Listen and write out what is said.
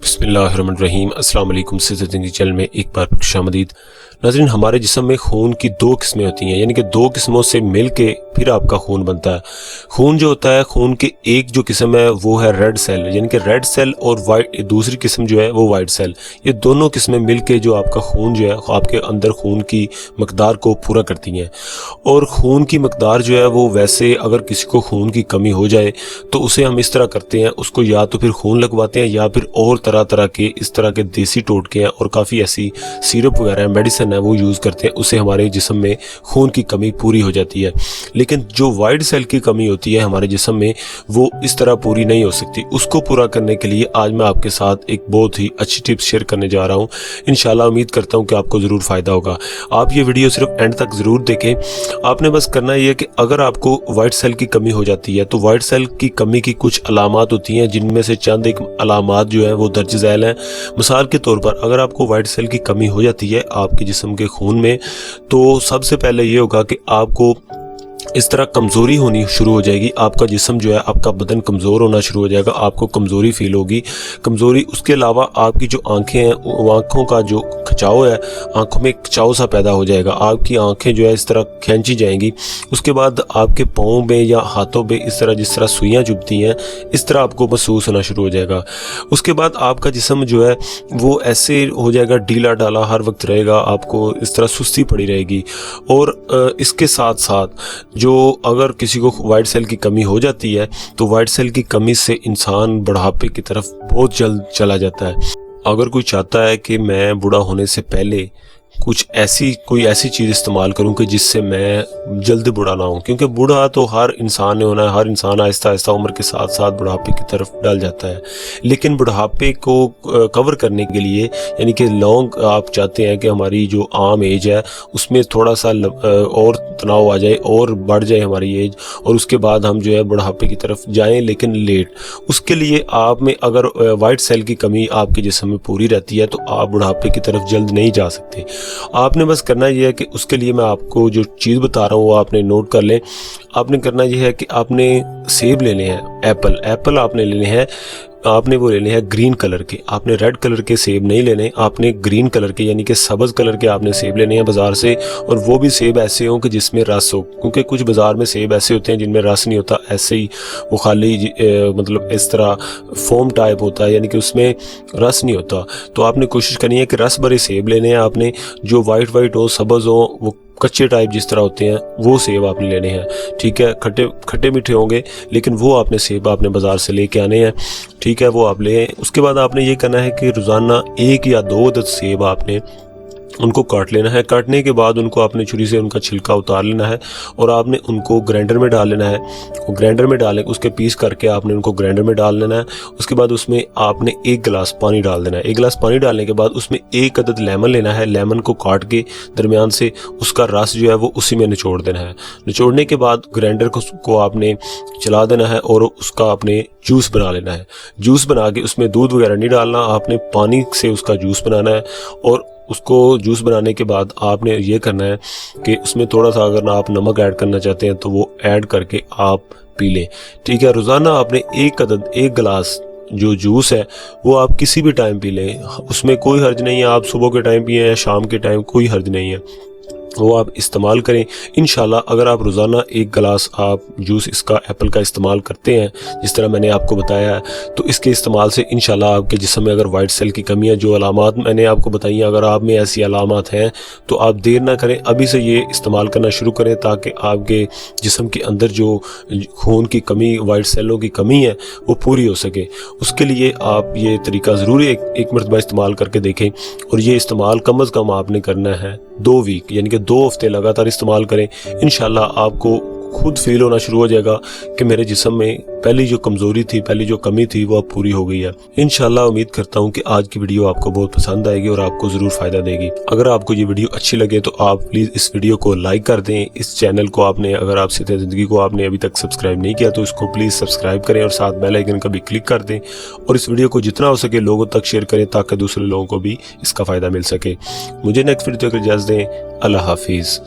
बिस्मिल्लाहिर्रहमानिर्रहीम। अस्सलाम वालेकुम। सेहत ज़िंदगी चैनल में एक बार खुशामदीद। नाज़रीन, हमारे जिस्म में खून की दो किस्में होती हैं, यानी कि दो किस्मों से मिल के फिर आपका खून बनता है। खून जो होता है, खून की एक जो किस्म है वो है रेड सेल, यानी कि रेड सेल, और वाइट दूसरी किस्म जो है वो वाइट सेल। ये दोनों किस्में मिल के जो आपका खून जो है, आपके अंदर खून की मकदार को पूरा करती हैं। और खून की मकदार जो है वो वैसे अगर किसी को खून की कमी हो जाए तो उसे हम इस तरह करते हैं, उसको या तो फिर खून लगवाते हैं या फिर और तरह तरह के इस तरह के देसी टोटके हैं और काफ़ी ऐसी सिरप वगैरह मेडिसिन है वो यूज़ करते हैं, उससे हमारे जिस्म में खून की कमी पूरी हो जाती है। लेकिन जो वाइट सेल की कमी होती है हमारे जिस्म में, वो इस तरह पूरी नहीं हो सकती। उसको पूरा करने के लिए आज मैं आपके साथ एक बहुत ही अच्छी टिप्स शेयर करने जा रहा हूँ। इंशाल्लाह उम्मीद करता हूँ कि आपको ज़रूर फ़ायदा होगा। आप ये वीडियो सिर्फ एंड तक ज़रूर देखें। आपने बस करना ये है कि अगर आपको वाइट सेल की कमी हो जाती है तो वाइट सेल की कमी की कुछ अलामात होती हैं, जिनमें से चंद एक अलामात जो है वो दर्ज झैल हैं। मिसाल के तौर पर अगर आपको वाइट सेल की कमी हो जाती है आपके जिस्म के खून में, तो सबसे पहले ये होगा कि आपको इस तरह कमज़ोरी होनी शुरू हो जाएगी। आपका जिस्म जो है, आपका बदन कमज़ोर होना शुरू हो जाएगा, आपको कमज़ोरी फील होगी। कमज़ोरी, उसके अलावा आपकी जो आंखें हैं, आंखों का जो खिंचाव है, आंखों में खिंचाव सा पैदा हो जाएगा, आपकी आंखें जो है इस तरह खींची जाएंगी। उसके बाद आपके पाँव में या हाथों में इस तरह जिस तरह सुइयाँ चुभती हैं, इस तरह आपको महसूस होना शुरू हो जाएगा। उसके बाद आपका जिस्म जो है वो ऐसे हो जाएगा, ढीला ढाला हर वक्त रहेगा, आपको इस तरह सुस्ती पड़ी रहेगी। और इसके साथ साथ जो अगर किसी को वाइट सेल की कमी हो जाती है तो वाइट सेल की कमी से इंसान बुढ़ापे की तरफ बहुत जल्द चला जाता है। अगर कोई चाहता है कि मैं बूढ़ा होने से पहले कोई ऐसी चीज़ इस्तेमाल करूं कि जिससे मैं जल्द बूढ़ा ना हूं, क्योंकि बूढ़ा तो हर इंसान ने होना है, हर इंसान आहिस्ता आहिस्ता उम्र के साथ साथ बुढ़ापे की तरफ डल जाता है। लेकिन बुढ़ापे को कवर करने के लिए, यानी कि लॉन्ग आप चाहते हैं कि हमारी जो आम एज है उसमें थोड़ा सा और तनाव आ जाए और बढ़ जाए हमारी एज, और उसके बाद हम जो है बुढ़ापे की तरफ जाएँ लेकिन लेट। उसके लिए आप में अगर वाइट सेल की कमी आपके जिस्म में पूरी रहती है तो आप बुढ़ापे की तरफ जल्द नहीं जा सकते। आपने बस करना यह है कि उसके लिए मैं आपको जो चीज़ बता रहा हूँ वो आपने नोट कर लें। आपने करना यह है कि आपने सेब लेने हैं, एप्पल आपने लेने हैं, आपने वो लेने हैं ग्रीन कलर के। आपने रेड कलर के सेब नहीं लेने, आपने ग्रीन कलर के यानी कि सब्ज़ कलर के आपने सेब लेने हैं बाज़ार से। और वो भी सेब ऐसे हों कि जिसमें रस हो, क्योंकि कुछ बाज़ार में सेब ऐसे होते हैं जिनमें रस नहीं होता, ऐसे ही वो खाली मतलब इस तरह फोम टाइप होता है, यानी कि उसमें रस नहीं होता। तो आपने कोशिश करनी है कि रस भरे सेब लेने हैं आपने, जो वाइट हो, सब्ज़ हो, वो कच्चे टाइप जिस तरह होते हैं वो सेब आपने लेने हैं। ठीक है, खट्टे मीठे होंगे लेकिन वो आपने सेब आपने बाज़ार से लेके आने हैं। ठीक है, वो आप ले। उसके बाद आपने ये करना है कि रोज़ाना 1 या 2 अदद सेब आपने उनको काट लेना है। काटने के बाद उनको आपने छुरी से उनका छिलका उतार लेना है और आपने उनको ग्राइंडर में डाल लेना है। ग्राइंडर में डालें, उसके पीस करके आपने उनको ग्राइंडर में डाल लेना है। उसके बाद उसमें आपने 1 गिलास पानी डाल देना है। 1 गिलास पानी डालने के बाद उसमें 1 अदद लेमन लेना है। लेमन को काट के दरमियान से उसका रस जो है वो उसी में निचोड़ देना है। निचोड़ने के बाद ग्राइंडर को आपने चला देना है और उसका आपने जूस बना लेना है। जूस बना के उसमें दूध वगैरह नहीं डालना, आपने पानी से उसका जूस बनाना है। और उसको जूस बनाने के बाद आपने ये करना है कि उसमें थोड़ा सा अगर आप नमक ऐड करना चाहते हैं तो वो ऐड करके आप पी लें। ठीक है, रोज़ाना आपने 1 गिलास जो जूस है वो आप किसी भी टाइम पी लें, उसमें कोई हर्ज नहीं है। आप सुबह के टाइम पिए या शाम के टाइम, कोई हर्ज नहीं है, वो आप इस्तेमाल करें। इंशाल्लाह अगर आप रोज़ाना 1 गिलास आप जूस इसका एप्पल का इस्तेमाल करते हैं जिस तरह मैंने आपको बताया है, तो इसके इस्तेमाल से इंशाल्लाह आपके जिस्म में अगर वाइट सेल की कमी है, जो अलामात मैंने आपको बताई हैं, अगर आप में ऐसी अलामात हैं तो आप देर ना करें, अभी से ये इस्तेमाल करना शुरू करें ताकि आपके जिस्म के अंदर जो खून की कमी, वाइट सेलों की कमी है वो पूरी हो सके। उसके लिए आप ये तरीका ज़रूर एक मरतबा इस्तेमाल करके देखें। और ये इस्तेमाल कम अज़ कम आपने करना है 2 वीक, यानी कि 2 हफ्ते लगातार इस्तेमाल करें। इंशाल्लाह आपको खुद फील होना शुरू हो जाएगा कि मेरे जिस्म में पहली जो कमज़ोरी थी, पहली जो कमी थी वो अब पूरी हो गई है। इंशाल्लाह उम्मीद करता हूँ कि आज की वीडियो आपको बहुत पसंद आएगी और आपको ज़रूर फ़ायदा देगी। अगर आपको ये वीडियो अच्छी लगे तो आप प्लीज़ इस वीडियो को लाइक कर दें। इस चैनल को आपने, अगर आप सेहत ज़िंदगी को आपने अभी तक सब्सक्राइब नहीं किया तो इसको प्लीज़ सब्सक्राइब करें और साथ बेल आइकन का भी क्लिक कर दें। और इस वीडियो को जितना हो सके लोगों तक शेयर करें ताकि दूसरे लोगों को भी इसका फ़ायदा मिल सके। मुझे नेक्स्ट वीडियो तक इजाज़त दें। अल्लाह हाफिज़।